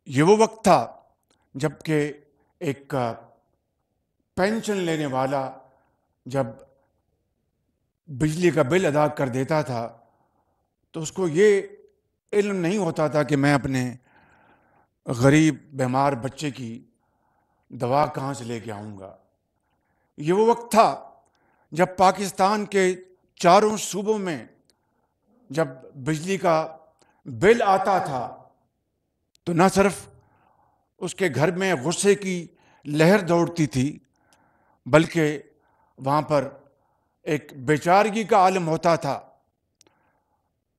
یہ وہ وقت تھا جب کہ ایک پینشن لینے والا جب بجلی کا بل ادا کر دیتا تھا تو اس کو یہ علم نہیں ہوتا تھا کہ میں اپنے غریب بیمار بچے کی دوا کہاں سے لے کے آؤں گا۔ یہ وہ وقت تھا جب پاکستان کے چاروں صوبوں میں جب بجلی کا بل آتا تھا تو نہ صرف اس کے گھر میں غصے کی لہر دوڑتی تھی بلکہ وہاں پر ایک بیچارگی کا عالم ہوتا تھا،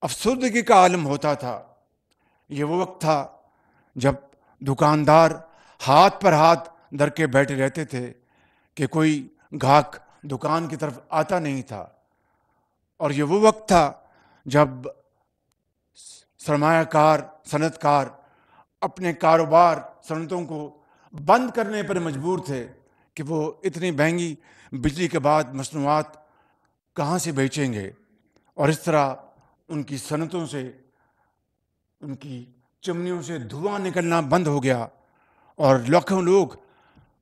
افسردگی کا عالم ہوتا تھا۔ یہ وہ وقت تھا جب دکاندار ہاتھ پر ہاتھ دھر کے بیٹھے رہتے تھے کہ کوئی گاہک دکان کی طرف آتا نہیں تھا، اور یہ وہ وقت تھا جب سرمایہ کار صنعت کار اپنے کاروبار صنعتوں کو بند کرنے پر مجبور تھے کہ وہ اتنی مہنگی بجلی کے بعد مصنوعات کہاں سے بیچیں گے، اور اس طرح ان کی صنعتوں سے، ان کی چمنیوں سے دھواں نکلنا بند ہو گیا اور لاکھوں لوگ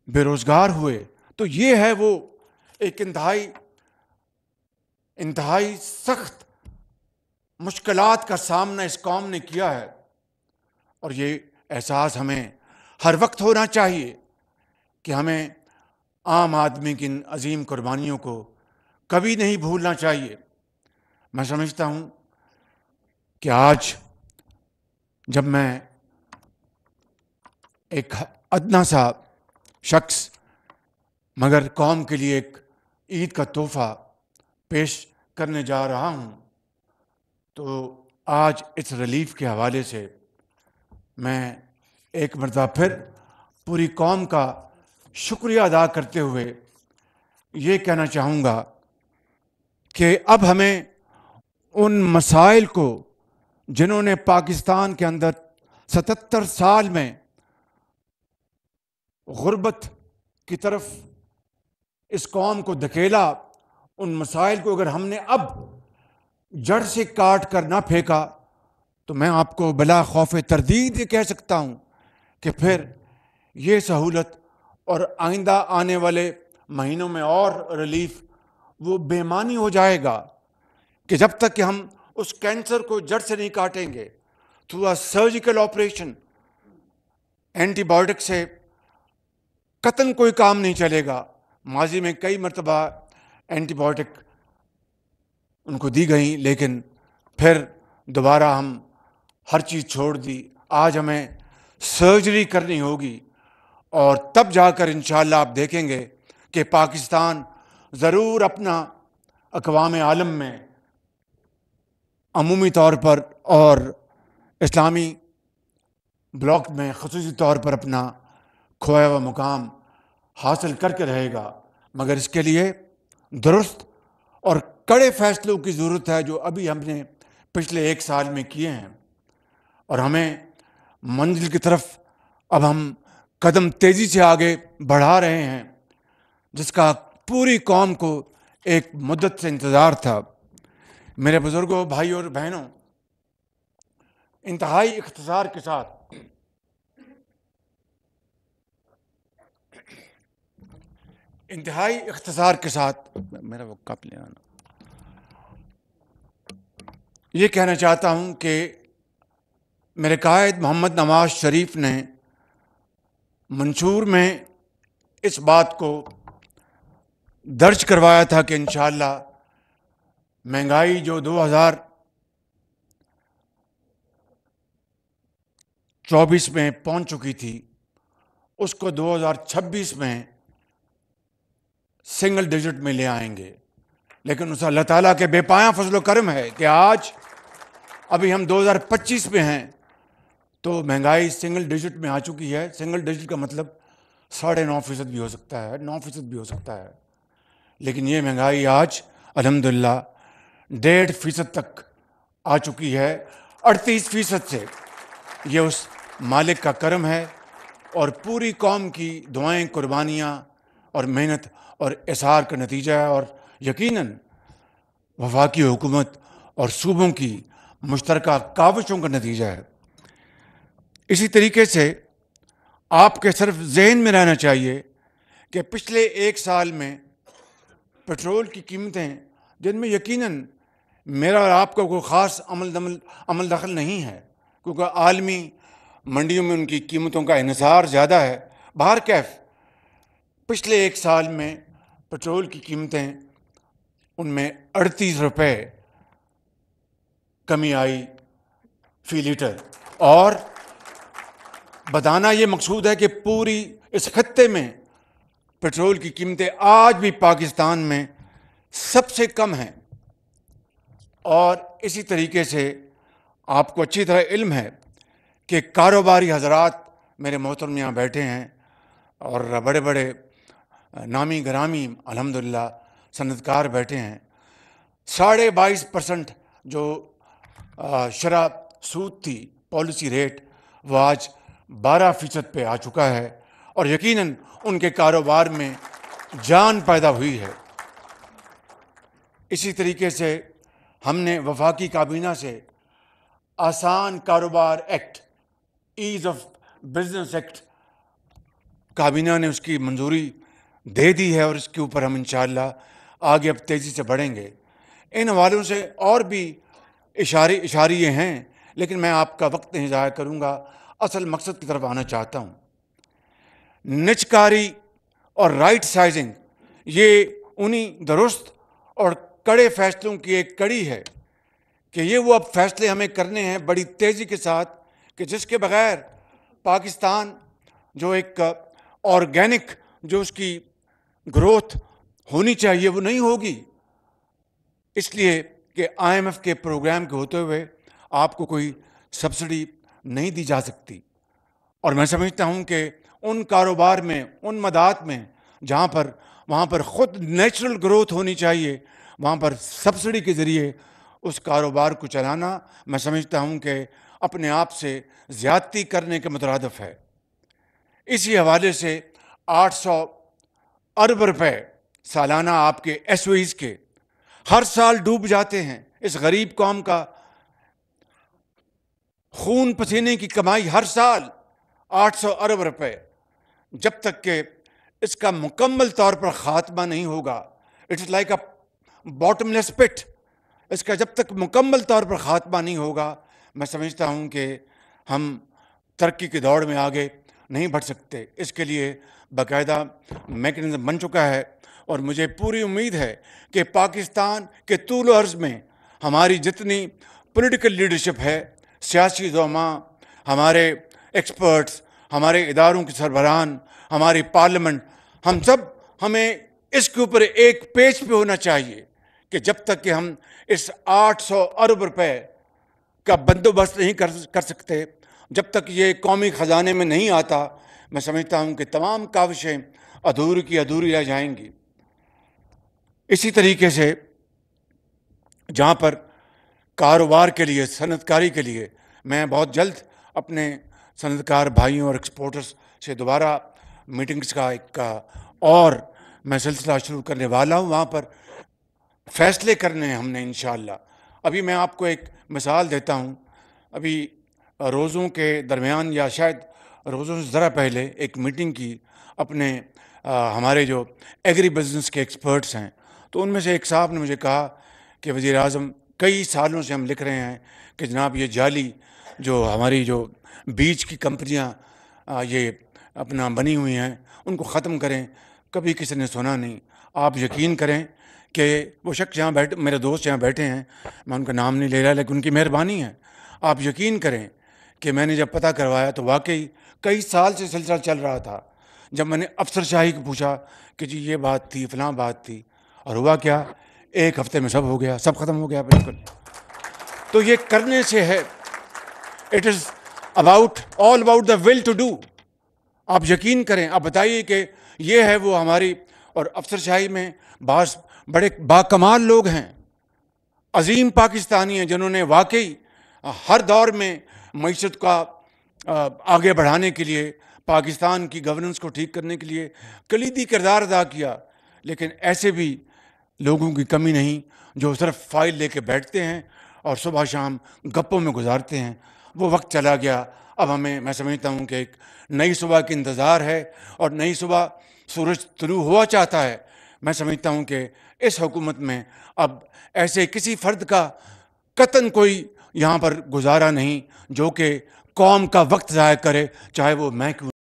بے روزگار ہوئے۔ تو یہ ہے وہ ایک انتہائی سخت مشکلات کا سامنا اس قوم نے کیا ہے، اور یہ احساس ہمیں ہر وقت ہونا چاہیے کہ ہمیں عام آدمی کی ان عظیم قربانیوں کو کبھی نہیں بھولنا چاہیے۔ میں سمجھتا ہوں کہ آج جب میں ایک ادنا سا شخص مگر قوم کے لیے ایک عید کا تحفہ پیش کرنے جا رہا ہوں تو آج اس ریلیف کے حوالے سے میں ایک مرتبہ پھر پوری قوم کا شکریہ ادا کرتے ہوئے یہ کہنا چاہوں گا کہ اب ہمیں ان مسائل کو جنہوں نے پاکستان کے اندر 77 سال میں غربت کی طرف اس قوم کو دھکیلا، ان مسائل کو اگر ہم نے اب جڑ سے کاٹ کر نہ پھینکا تو میں آپ کو بلا خوف تردید یہ کہہ سکتا ہوں کہ پھر یہ سہولت اور آئندہ آنے والے مہینوں میں اور ریلیف وہ بے معنی ہو جائے گا کہ جب تک کہ ہم اس کینسر کو جڑ سے نہیں کاٹیں گے through surgical operation, antibiotic سے قطعاً کوئی کام نہیں چلے گا۔ ماضی میں کئی مرتبہ اینٹی بایوٹک ان کو دی گئیں لیکن پھر دوبارہ ہم ہر چیز چھوڑ دی۔ آج ہمیں سرجری کرنی ہوگی اور تب جا کر انشاءاللہ آپ دیکھیں گے کہ پاکستان ضرور اپنا اقوام عالم میں عمومی طور پر اور اسلامی بلاک میں خصوصی طور پر اپنا کھویا ہوا مقام حاصل کر کے رہے گا، مگر اس کے لیے درست اور کڑے فیصلوں کی ضرورت ہے جو ابھی ہم نے پچھلے 1 سال میں کیے ہیں، اور ہمیں منزل کی طرف اب ہم قدم تیزی سے آگے بڑھا رہے ہیں جس کا پوری قوم کو ایک مدت سے انتظار تھا۔ میرے بزرگوں، بھائی اور بہنوں، انتہائی اختصار کے ساتھ میرا وہ کپ لے آنا، یہ کہنا چاہتا ہوں کہ میرے قائد محمد نواز شریف نے منشور میں اس بات کو درج کروایا تھا کہ انشاءاللہ مہنگائی جو 2024 میں پہنچ چکی تھی اس کو 2026 میں سنگل ڈیجٹ میں لے آئیں گے، لیکن اس اللہ تعالیٰ کے بے پایاں فضل و کرم ہے کہ آج ابھی ہم 2025 میں ہیں تو مہنگائی سنگل ڈیجٹ میں آ چکی ہے۔ سنگل ڈیجٹ کا مطلب 9.5% بھی ہو سکتا ہے، 9% بھی ہو سکتا ہے، لیکن یہ مہنگائی آج الحمدللہ 1.5% تک آ چکی ہے، 38% سے۔ یہ اس مالک کا کرم ہے اور پوری قوم کی دعائیں، قربانیاں اور محنت اور اصرار کا نتیجہ ہے، اور یقیناً وفاقی حکومت اور صوبوں کی مشترکہ کاوشوں کا نتیجہ ہے۔ اسی طریقے سے آپ کے صرف ذہن میں رہنا چاہیے کہ پچھلے 1 سال میں پٹرول کی قیمتیں، جن میں یقیناً میرا اور آپ کا کوئی خاص عمل دخل نہیں ہے، کیونکہ عالمی منڈیوں میں ان کی قیمتوں کا انحصار زیادہ ہے، بہر کیف پچھلے 1 سال میں پٹرول کی قیمتیں ان میں 38 روپے کمی آئی فی لیٹر، اور بتانا یہ مقصود ہے کہ پوری اس خطے میں پٹرول کی قیمتیں آج بھی پاکستان میں سب سے کم ہیں۔ اور اسی طریقے سے آپ کو اچھی طرح علم ہے کہ کاروباری حضرات میرے محترم یہاں بیٹھے ہیں اور بڑے بڑے نامی گرامی الحمدللہ صنعت کار بیٹھے ہیں، 22.5% جو شرح سود تھی پالیسی ریٹ، وہ آج 12% پہ آ چکا ہے، اور یقیناً ان کے کاروبار میں جان پیدا ہوئی ہے۔ اسی طریقے سے ہم نے وفاقی کابینہ سے آسان کاروبار act, as of business act, کابینہ نے اس کی منظوری دے دی ہے، اور اس کے اوپر ہم انشاءاللہ آگے اب تیزی سے بڑھیں گے۔ ان حوالوں سے اور بھی اشاریے ہیں، لیکن میں آپ کا وقت نہیں ضائع کروں گا، اصل مقصد کی طرف آنا چاہتا ہوں۔ نجکاری اور رائٹ سائزنگ یہ انہی درست اور کڑے فیصلوں کی ایک کڑی ہے کہ یہ وہ اب فیصلے ہمیں کرنے ہیں بڑی تیزی کے ساتھ، کہ جس کے بغیر پاکستان جو ایک آرگینک جو اس کی گروتھ ہونی چاہیے وہ نہیں ہوگی، اس لیے کہ IMF کے پروگرام کے ہوتے ہوئے آپ کو کوئی سبسڈی نہیں دی جا سکتی۔ اور میں سمجھتا ہوں کہ ان کاروبار میں، ان مدات میں وہاں پر خود نیچرل گروتھ ہونی چاہیے، وہاں پر سبسڈی کے ذریعے اس کاروبار کو چلانا، میں سمجھتا ہوں کہ اپنے آپ سے زیادتی کرنے کے مترادف ہے۔ اسی حوالے سے 800 ارب روپے سالانہ آپ کے SOEs کے ہر سال ڈوب جاتے ہیں۔ اس غریب قوم کا خون پسینے کی کمائی ہر سال 800 ارب روپے، جب تک کہ اس کا مکمل طور پر خاتمہ نہیں ہوگا، اٹس لائک اے باٹم لیس پٹ، اس کا جب تک مکمل طور پر خاتمہ نہیں ہوگا، میں سمجھتا ہوں کہ ہم ترقی کی دوڑ میں آگے نہیں بڑھ سکتے۔ اس کے لیے باقاعدہ میکنزم بن چکا ہے، اور مجھے پوری امید ہے کہ پاکستان کے طول و عرض میں ہماری جتنی پولیٹیکل لیڈرشپ ہے، سیاسی زعماء، ہمارے ایکسپرٹس، ہمارے اداروں کے سربراہان، ہماری پارلیمنٹ، ہمیں اس کے اوپر ایک پیج پہ ہونا چاہیے کہ جب تک کہ ہم اس 800 ارب روپے کا بندوبست نہیں کر سکتے، جب تک یہ قومی خزانے میں نہیں آتا، میں سمجھتا ہوں کہ تمام کاوشیں ادھوری کی ادھوری رہ جائیں گی۔ اسی طریقے سے جہاں پر کاروبار کے لیے، صنعت کاری کے لیے، میں بہت جلد اپنے صنعت کار بھائیوں اور ایکسپورٹرز سے دوبارہ میٹنگز کا اور میں سلسلہ شروع کرنے والا ہوں، وہاں پر فیصلے کرنے ہیں ہم نے انشاءاللہ۔ ابھی میں آپ کو ایک مثال دیتا ہوں، ابھی روزوں کے درمیان یا شاید روزوں سے ذرا پہلے ایک میٹنگ کی اپنے ہمارے جو ایگری بزنس کے ایکسپرٹس ہیں، تو ان میں سے ایک صاحب نے مجھے کہا کہ وزیر اعظم، کئی سالوں سے ہم لکھ رہے ہیں کہ جناب یہ جعلی جو ہماری جو بیج کی کمپنیاں یہ اپنا بنی ہوئی ہیں ان کو ختم کریں، کبھی کسی نے سنا نہیں۔ آپ یقین کریں کہ وہ شخص یہاں بیٹھے، میرے دوست یہاں بیٹھے ہیں، میں ان کا نام نہیں لے رہا لیکن ان کی مہربانی ہے، آپ یقین کریں کہ میں نے جب پتہ کروایا تو واقعی کئی سال سے سلسلہ چل رہا تھا۔ جب میں نے افسر شاہی کو پوچھا کہ جی یہ بات تھی، فلاں بات تھی، اور ہوا کیا، 1 ہفتے میں سب ہو گیا، سب ختم ہو گیا بالکل۔ تو یہ کرنے سے ہے، it is all about the will to do. آپ یقین کریں، آپ بتائیے کہ یہ ہے وہ ہماری، اور افسر شاہی میں بعض بڑے باکمال لوگ ہیں، عظیم پاکستانی ہیں، جنہوں نے واقعی ہر دور میں معیشت کا آگے بڑھانے کے لیے، پاکستان کی گورننس کو ٹھیک کرنے کے لیے کلیدی کردار ادا کیا۔ لیکن ایسے بھی لوگوں کی کمی نہیں جو صرف فائل لے کے بیٹھتے ہیں اور صبح شام گپوں میں گزارتے ہیں۔ وہ وقت چلا گیا، اب ہمیں میں سمجھتا ہوں کہ ایک نئی صبح کی انتظار ہے اور نئی صبح سورج طلوع ہوا چاہتا ہے. میں سمجھتا ہوں کہ اس حکومت میں اب ایسے کسی فرد کا قطعاً کوئی یہاں پر گزارا نہیں جو کہ قوم کا وقت ضائع کرے، چاہے وہ میں کیوں